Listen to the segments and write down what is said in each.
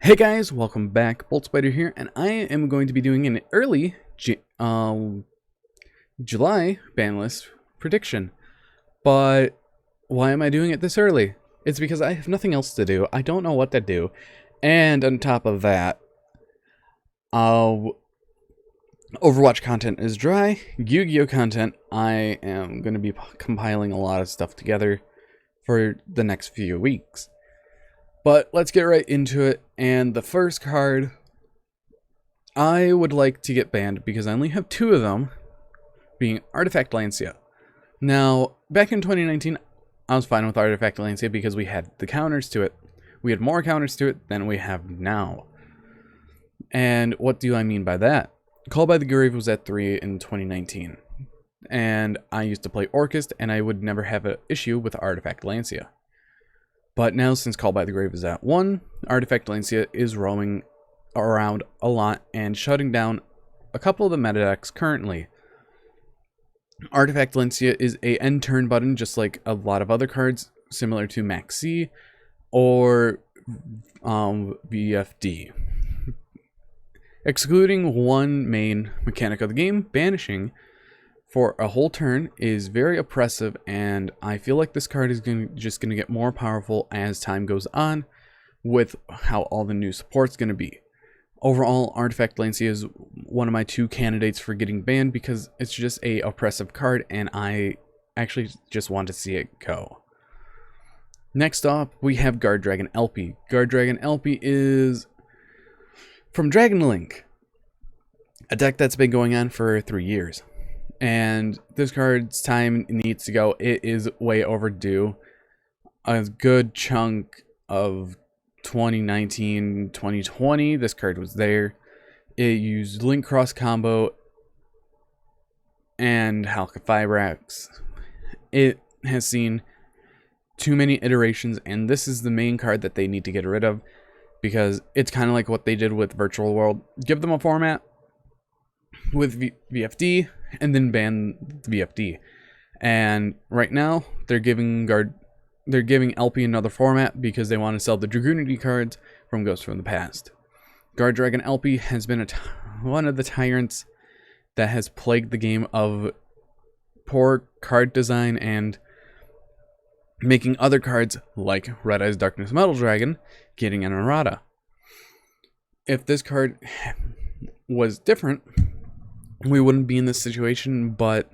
Hey guys, welcome back. Bolt Spider here, and I am going to be doing an early July ban list prediction. But why am I doing it this early? It's because I have nothing else to do. I don't know what to do. And on top of that, Overwatch content is dry. Yu-Gi-Oh content, I am going to be compiling a lot of stuff together for the next few weeks. But let's get right into it, and the first card I would like to get banned because I only have two of them, being Artifact Lancia. Now, back in 2019, I was fine with Artifact Lancia because we had the counters to it. We had more counters to it than we have now. And what do I mean by that? Call by the Grave was at 3 in 2019. And I used to play Orchest, and I would never have an issue with Artifact Lancia. But now, since Call by the Grave is at 1, Artifact Lancia is roaming around a lot and shutting down a couple of the meta decks currently. Artifact Lancia is a end turn button, just like a lot of other cards, similar to Max C or VFD. Excluding one main mechanic of the game, banishing for a whole turn is very oppressive, and I feel like this card is just going to get more powerful as time goes on with how all the new support's going to be. Overall, Artifact Lancia is one of my two candidates for getting banned because it's just a oppressive card, and I actually just want to see it go. Next up, we have Guard Dragon LP. Guard Dragon LP is from Dragon Link, a deck that's been going on for 3 years. And this card's time needs to go. It is way overdue. A good chunk of 2019, 2020, this card was there. It used Link Cross combo and Halka-Fibrax. It has seen too many iterations, and this is the main card that they need to get rid of because it's kind of like what they did with Virtual World. Give them a format with VFD and then ban the VFD. And right now they're giving LP another format because they want to sell the Dragoonity cards from Ghosts from the Past. Guard Dragon LP has been one of the tyrants that has plagued the game of poor card design and making other cards like Red Eyes Darkness Metal Dragon getting an errata. If this card was different, we wouldn't be in this situation, but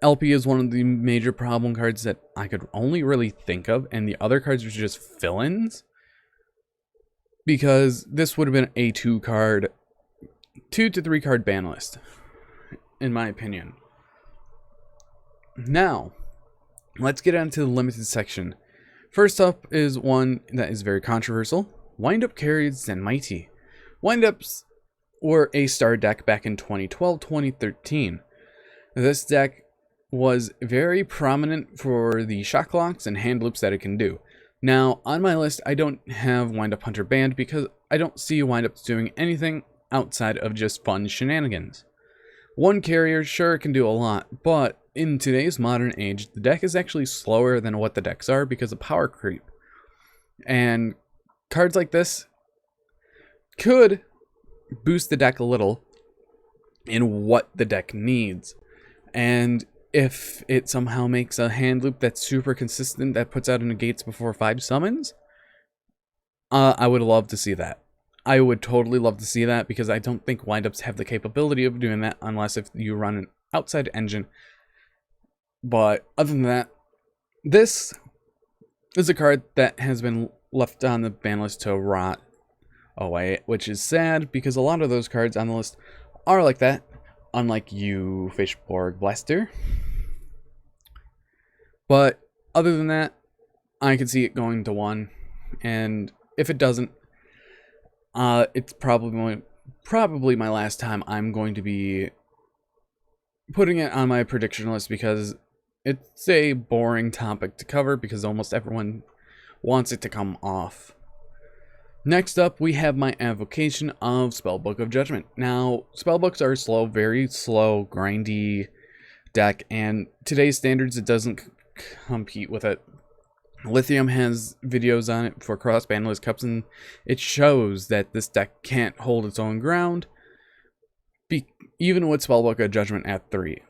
LP is one of the major problem cards that I could only really think of, and the other cards are just fill-ins. Because this would have been a 2 to 3 card ban list, in my opinion. Now, let's get into the limited section. First up is one that is very controversial. Wind-Up carries Zenmighty. Wind-Ups were a star deck back in 2012-2013. This deck was very prominent for the shock locks and hand loops that it can do. Now, on my list, I don't have Wind-Up Hunter banned because I don't see Wind-Ups doing anything outside of just fun shenanigans. One carrier, sure, it can do a lot, but in today's modern age, the deck is actually slower than what the decks are because of power creep. And cards like this could boost the deck a little in what the deck needs. And if it somehow makes a hand loop that's super consistent that puts out a negates before 5 summons, I would love to see that. I would totally love to see that because I don't think windups have the capability of doing that unless if you run an outside engine. But other than that, this is a card that has been left on the ban list to rot away, which is sad because a lot of those cards on the list are like that, unlike you, Fishborg Blaster. But other than that, I could see it going to 1, and if it doesn't, it's probably my last time I'm going to be putting it on my prediction list because it's a boring topic to cover because almost everyone wants it to come off. Next up, we have my avocation of Spellbook of Judgment. Now, spellbooks are slow, very slow, grindy deck, and today's standards, it doesn't compete with it. Lithium has videos on it for cross-bandless cups, and it shows that this deck can't hold its own ground, even with Spellbook of Judgment at 3.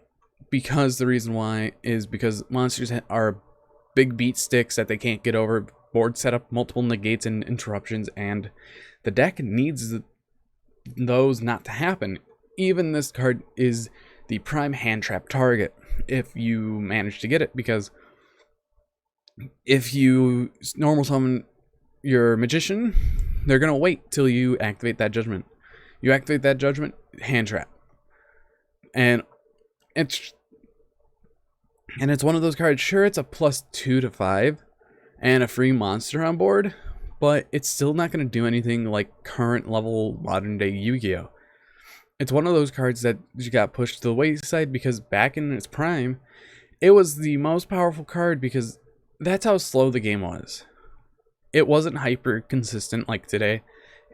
Because the reason why is because monsters are big beat sticks that they can't get over, board setup, multiple negates and interruptions, and the deck needs those not to happen. Even this card is the prime hand trap target if you manage to get it, because if you normal summon your magician, they're gonna wait till you activate that judgment. You activate that judgment, hand trap. And it's one of those cards, sure, it's a +2 to 5 and a free monster on board, but it's still not going to do anything like current level modern day Yu-Gi-Oh! It's one of those cards that you got pushed to the wayside because back in its prime, it was the most powerful card because that's how slow the game was. It wasn't hyper consistent like today.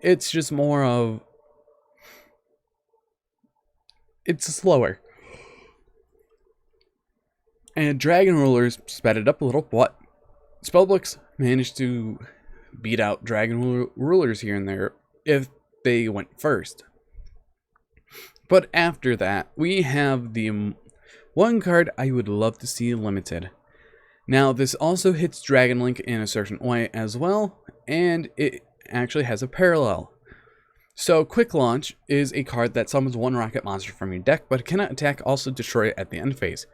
It's just more of, it's slower. And Dragon Rulers sped it up a little, but Spellbooks managed to beat out Dragon Rulers here and there if they went first. But after that, we have the one card I would love to see limited. Now, this also hits Dragon Link in a certain way as well, and it actually has a parallel. So, Quick Launch is a card that summons one rocket monster from your deck, but cannot attack, also destroy it at the end phase.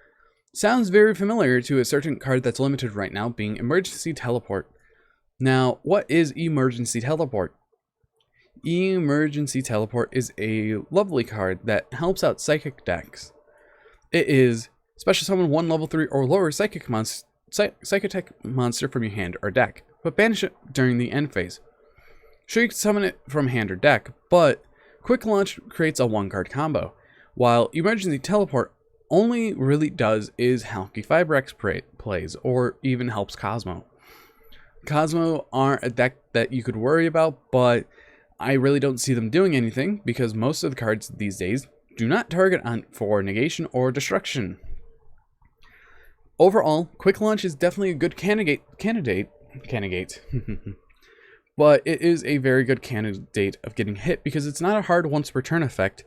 Sounds very familiar to a certain card that's limited right now, being Emergency Teleport. Now, what is Emergency Teleport? Emergency Teleport is a lovely card that helps out Psychic decks. It is special summon one level 3 or lower Psychic attack monster from your hand or deck, but banish it during the end phase. Sure, you can summon it from hand or deck, but Quick Launch creates a one-card combo, while Emergency Teleport only really does is Halky Fibrex plays, or even helps Cosmo. Cosmo aren't a deck that you could worry about, but I really don't see them doing anything because most of the cards these days do not target for negation or destruction. Overall, Quick Launch is definitely a good candidate, but it is a very good candidate of getting hit because it's not a hard once per turn effect,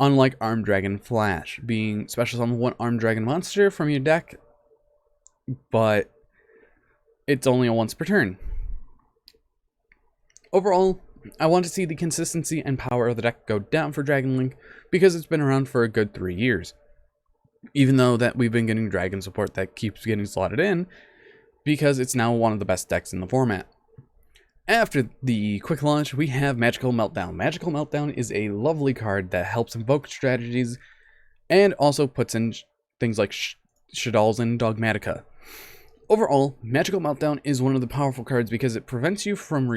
unlike Armed Dragon Flash, being special summon one Armed Dragon monster from your deck, but it's only a once per turn. Overall, I want to see the consistency and power of the deck go down for Dragon Link because it's been around for a good 3 years. Even though that we've been getting Dragon support that keeps getting slotted in because it's now one of the best decks in the format. After the Quick Launch, we have Magical Meltdown. Magical Meltdown is a lovely card that helps invoke strategies and also puts in things like Shadal's and Dogmatica. Overall, Magical Meltdown is one of the powerful cards because it prevents you from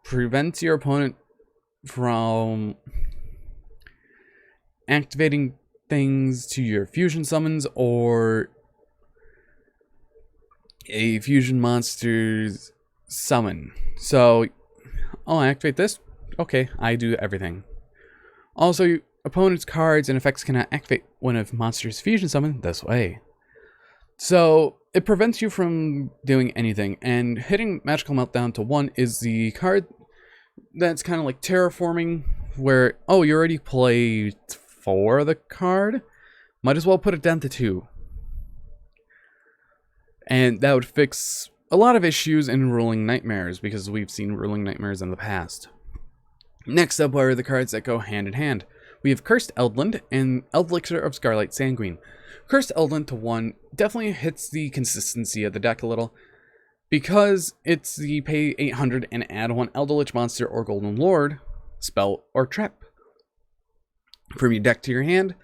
prevents your opponent from activating things to your fusion summons or a fusion monster's summon. So, I'll activate this. Okay, I do everything. Also, opponent's cards and effects cannot activate when a monster's fusion summon this way. So, it prevents you from doing anything, and hitting Magical Meltdown to 1 is the card that's kind of like terraforming, where, oh, you already played 4 of the card? Might as well put it down to 2. And that would fix a lot of issues in Ruling Nightmares, because we've seen Ruling Nightmares in the past. Next up are the cards that go hand in hand. We have Cursed Eldland and Elixir of Scarlet Sanguine. Cursed Eldland to 1 definitely hits the consistency of the deck a little, because it's the pay 800 and add 1 Eldritch monster or Golden Lord, spell, or trap from your deck to your hand.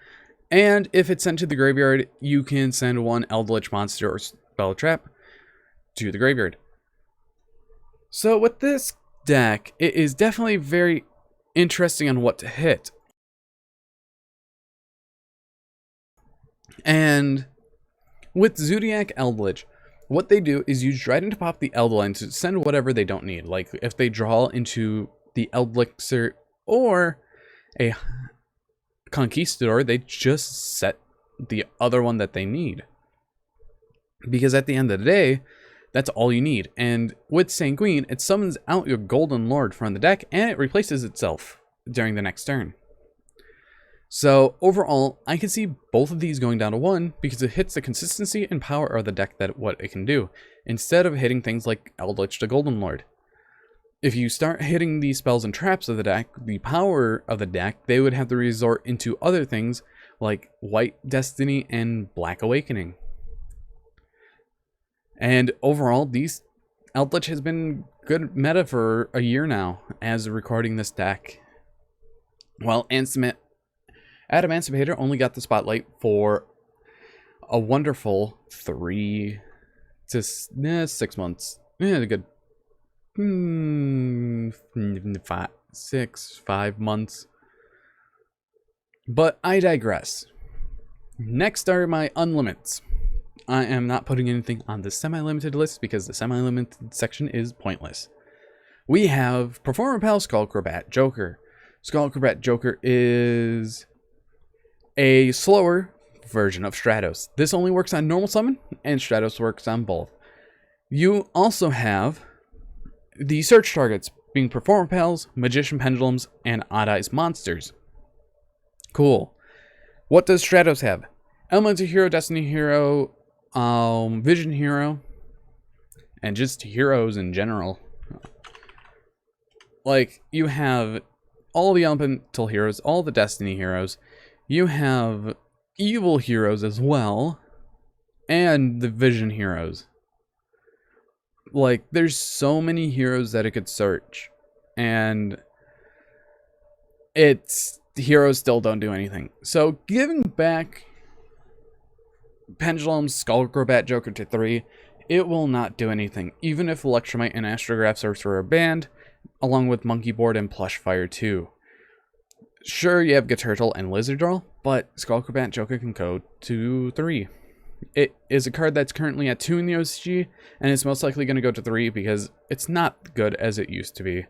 And if it's sent to the graveyard, you can send 1 Eldritch monster or spell trap to the graveyard. So with this deck, it is definitely very interesting on what to hit. And with Zodiac Eldritch, what they do is use Dryden to pop the Eldline to send whatever they don't need. Like if they draw into the Elixir or a Conquistador, they just set the other one that they need. Because at the end of the day, that's all you need. And with Sanguine, it summons out your Golden Lord from the deck, and it replaces itself during the next turn. So overall, I can see both of these going down to 1 because it hits the consistency and power of the deck that what it can do, instead of hitting things like Eldritch the Golden Lord. If you start hitting these spells and traps of the deck, the power of the deck, they would have to resort into other things like White Destiny and Black Awakening. And overall, Eldritch has been good meta for a year now as recording this deck. Well, Adam Emancipator only got the spotlight for a wonderful 3 to 6 months. Yeah, a good 5 months. But I digress. Next are my unlimits. I am not putting anything on the semi-limited list because the semi-limited section is pointless. We have Performer Pal Skullcrobat Joker. Skullcrobat Joker is a slower version of Stratos. This only works on normal summon, and Stratos works on both. You also have the search targets being Performer Pals, Magician Pendulums, and Odd Eyes monsters. Cool. What does Stratos have? Elemental Hero, Destiny Hero, Vision Hero, and just heroes in general. Like, you have all the Elemental Heroes, all the Destiny Heroes. You have Evil Heroes as well, and the Vision Heroes. Like, there's so many heroes that it could search, and the heroes still don't do anything. So giving back Pendulum's Skullcrobat Joker to 3, it will not do anything, even if Electromite and Astrograph Sorcerer are banned, along with Monkey Board and Plushfire 2. Sure, you have Gaturtle and Lizard Draw, but Skullcrobat Joker can go to 3. It is a card that's currently at 2 in the OCG, and it's most likely going to go to 3 because it's not good as it used to be.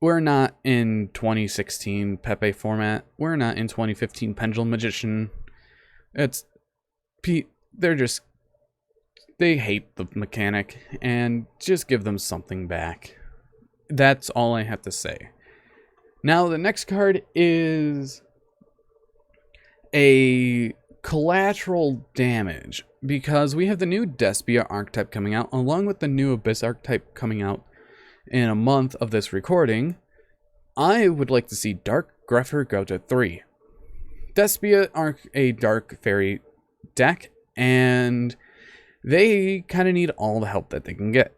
We're not in 2016 Pepe format. We're not in 2015 Pendulum Magician. They hate the mechanic, and just give them something back. That's all I have to say. Now, the next card is a collateral damage, because we have the new Despia archetype coming out, along with the new Abyss archetype coming out in a month of this recording. I would like to see Dark Grepher go to 3. Despia are a Dark Fairy deck, and they kind of need all the help that they can get.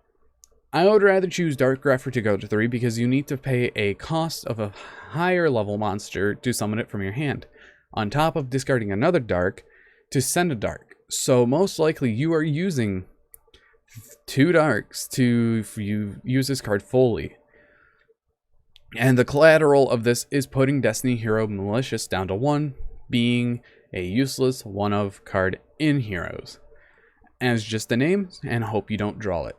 I would rather choose Dark Grepher to go to 3 because you need to pay a cost of a higher level monster to summon it from your hand, on top of discarding another Dark to send a Dark. So most likely you are using 2 Darks to use this card fully. And the collateral of this is putting Destiny Hero Malicious down to 1, being a useless one-of card in Heroes. As just the name, and hope you don't draw it.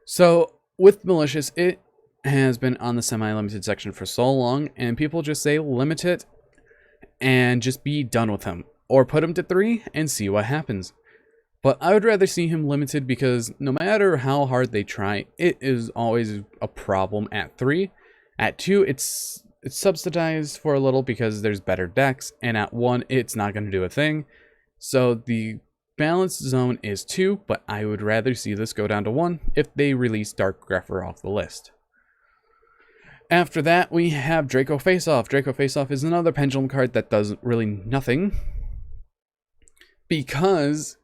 So, with Malicious, it has been on the semi-limited section for so long, and people just say limit it and just be done with him. Or put him to 3 and see what happens. But I would rather see him limited because no matter how hard they try, it is always a problem at 3. At 2, it's subsidized for a little because there's better decks, and at 1, it's not going to do a thing. So the balanced zone is 2, but I would rather see this go down to 1 if they release Dark Grepher off the list. After that, we have Draco Faceoff. Draco Faceoff is another Pendulum card that does really nothing, because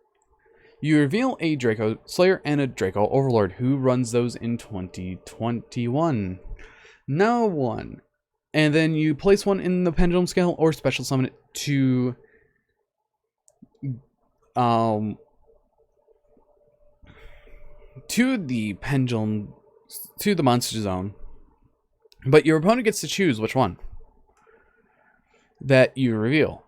you reveal a Draco Slayer and a Draco Overlord. Who runs those in 2021? No one. And then you place one in the Pendulum Scale or special summon it to the Pendulum, to the Monster Zone. But your opponent gets to choose which one that you reveal.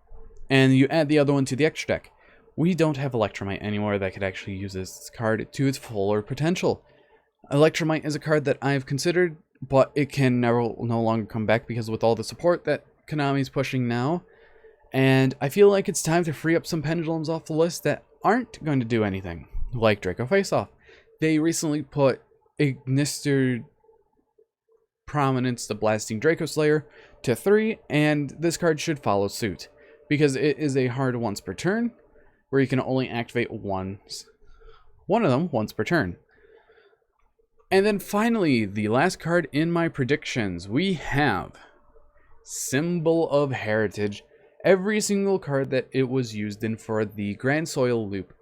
And you add the other one to the extra deck. We don't have Electromite anymore that could actually use this card to its fuller potential. Electromite is a card that I've considered, but it can no longer come back because with all the support that Konami's pushing now. And I feel like it's time to free up some Pendulums off the list that aren't going to do anything, like Draco Faceoff. They recently put Ignister Prominence, the Blasting Draco Slayer, to 3, and this card should follow suit, because it is a hard once per turn, where you can only activate one of them once per turn. And then finally, the last card in my predictions, we have Symbol of Heritage. Every single card that it was used in for the Grand Soil loop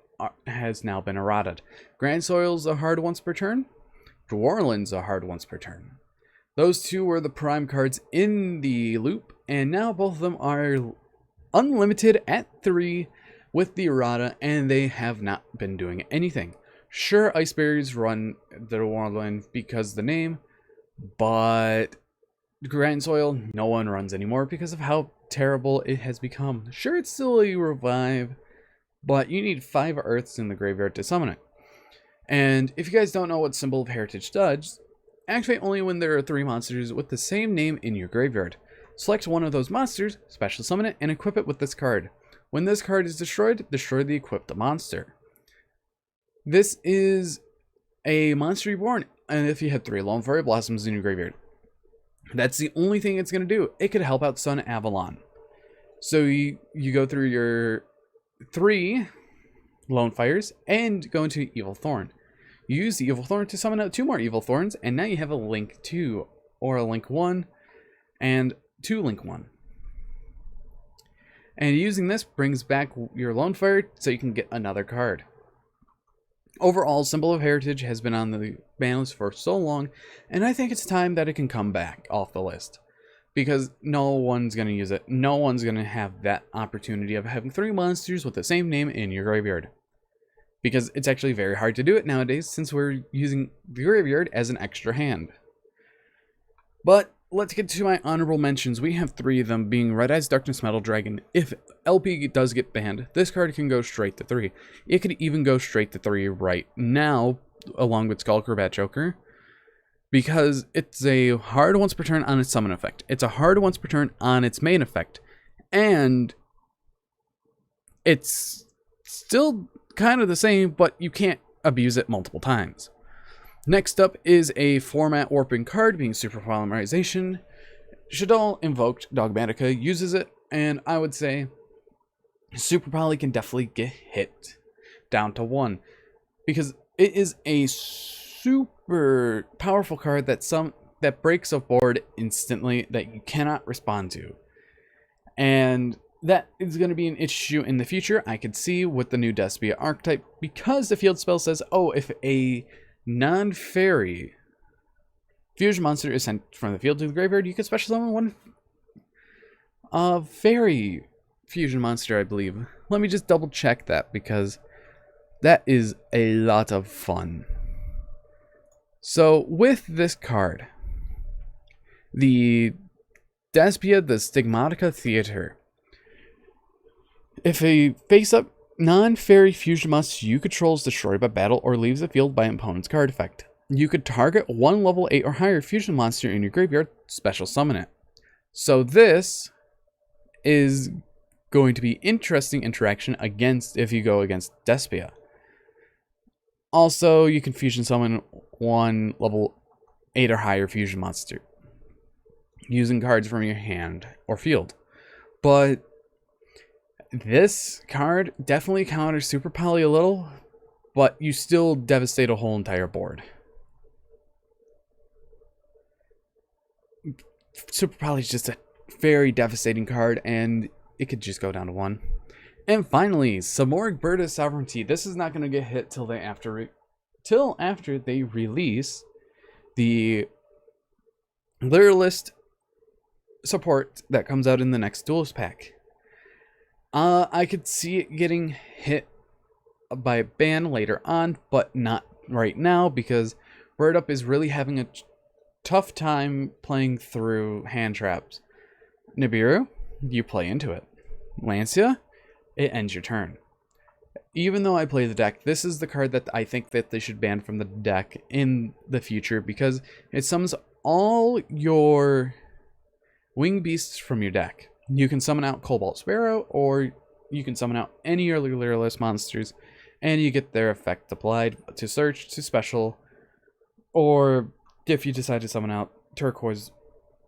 has now been errated. Grand Soil's a hard once per turn. Dwarlen's a hard once per turn. Those two were the prime cards in the loop, and now both of them are unlimited at 3 with the errata, and they have not been doing anything. Sure, Ice Berries run the Dwarlen because of the name, but Grand Soil, no one runs anymore because of how terrible it has become. Sure, it's still a revive, but you need 5 Earths in the graveyard to summon it. And if you guys don't know what Symbol of Heritage does, activate only when there are 3 monsters with the same name in your graveyard. Select one of those monsters, special summon it, and equip it with this card. When this card is destroyed, destroy the equipped monster. This is a monster reborn, and if you had 3 Lone Fairy Blossoms in your graveyard, that's the only thing it's going to do. It could help out Sun Avalon. So you go through your 3 Lone Fires and go into Evil Thorn. You use the Evil Thorn to summon out 2 more Evil Thorns, and now you have a Link 2, or a Link 1, and 2 Link 1. And using this brings back your Lone Fire so you can get another card. Overall, Symbol of Heritage has been on the ban list for so long, and I think it's time that it can come back off the list. Because no one's going to use it. No one's going to have that opportunity of having 3 monsters with the same name in your graveyard. Because it's actually very hard to do it nowadays, since we're using the graveyard as an extra hand. But let's get to my honorable mentions. We have 3 of them, being Red Eyes Darkness Metal Dragon. If LP does get banned, this card can go straight to 3. It could even go straight to 3 right now, along with Skull Crobat Joker, because it's a hard once per turn on its summon effect. It's a hard once per turn on its main effect, and it's still kind of the same, but you can't abuse it multiple times. Next up is a format warping card, being Super Polymerization. Shaddoll Invoked Dogmatica uses it, and I would say Super Poly can definitely get hit down to 1, because it is a super powerful card that breaks a board instantly that you cannot respond to. And that is going to be an issue in the future, I could see, with the new Despia archetype, because the field spell says, oh, if a non-fairy fusion monster is sent from the field to the graveyard, you can special summon one fairy fusion monster, I believe. Let me just double check that, because that is a lot of fun. So with this card, the Despia, the Stigmatica Theater, if a face-up non-fairy fusion monster you control is destroyed by battle or leaves the field by an opponent's card effect, you could target 1 level 8 or higher fusion monster in your graveyard, special summon it. So this is going to be interesting interaction against if you go against Despia. Also, you can fusion summon 1 level 8 or higher fusion monster using cards from your hand or field. But this card definitely counters Super Poly a little, but you still devastate a whole entire board. Super Poly is just a very devastating card, and it could just go down to 1. And finally, Samoric Bird of Sovereignty. This is not going to get hit till after they release the Literalist support that comes out in the next Duelist pack. I could see it getting hit by a ban later on, but not right now, because Bird Up is really having a tough time playing through hand traps. Nibiru, you play into it. Lancia, it ends your turn. Even though I play the deck, this is the card that I think that they should ban from the deck in the future, because it summons all your wing beasts from your deck. You can summon out Cobalt Sparrow, or you can summon out any earlier list monsters, and you get their effect applied to search, to special, or if you decide to summon out turquoise,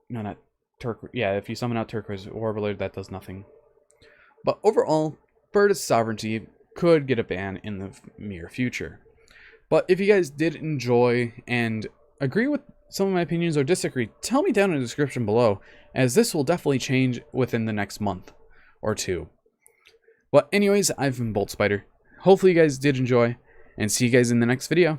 no, not turquoise, yeah, if you summon out turquoise warbler, that does nothing. But overall, Bird of Sovereignty could get a ban in the near future. But if you guys did enjoy and agree with some of my opinions or disagree, tell me down in the description below, as this will definitely change within the next month or two. But anyways, I've been Bolt Spider. Hopefully you guys did enjoy, and see you guys in the next video.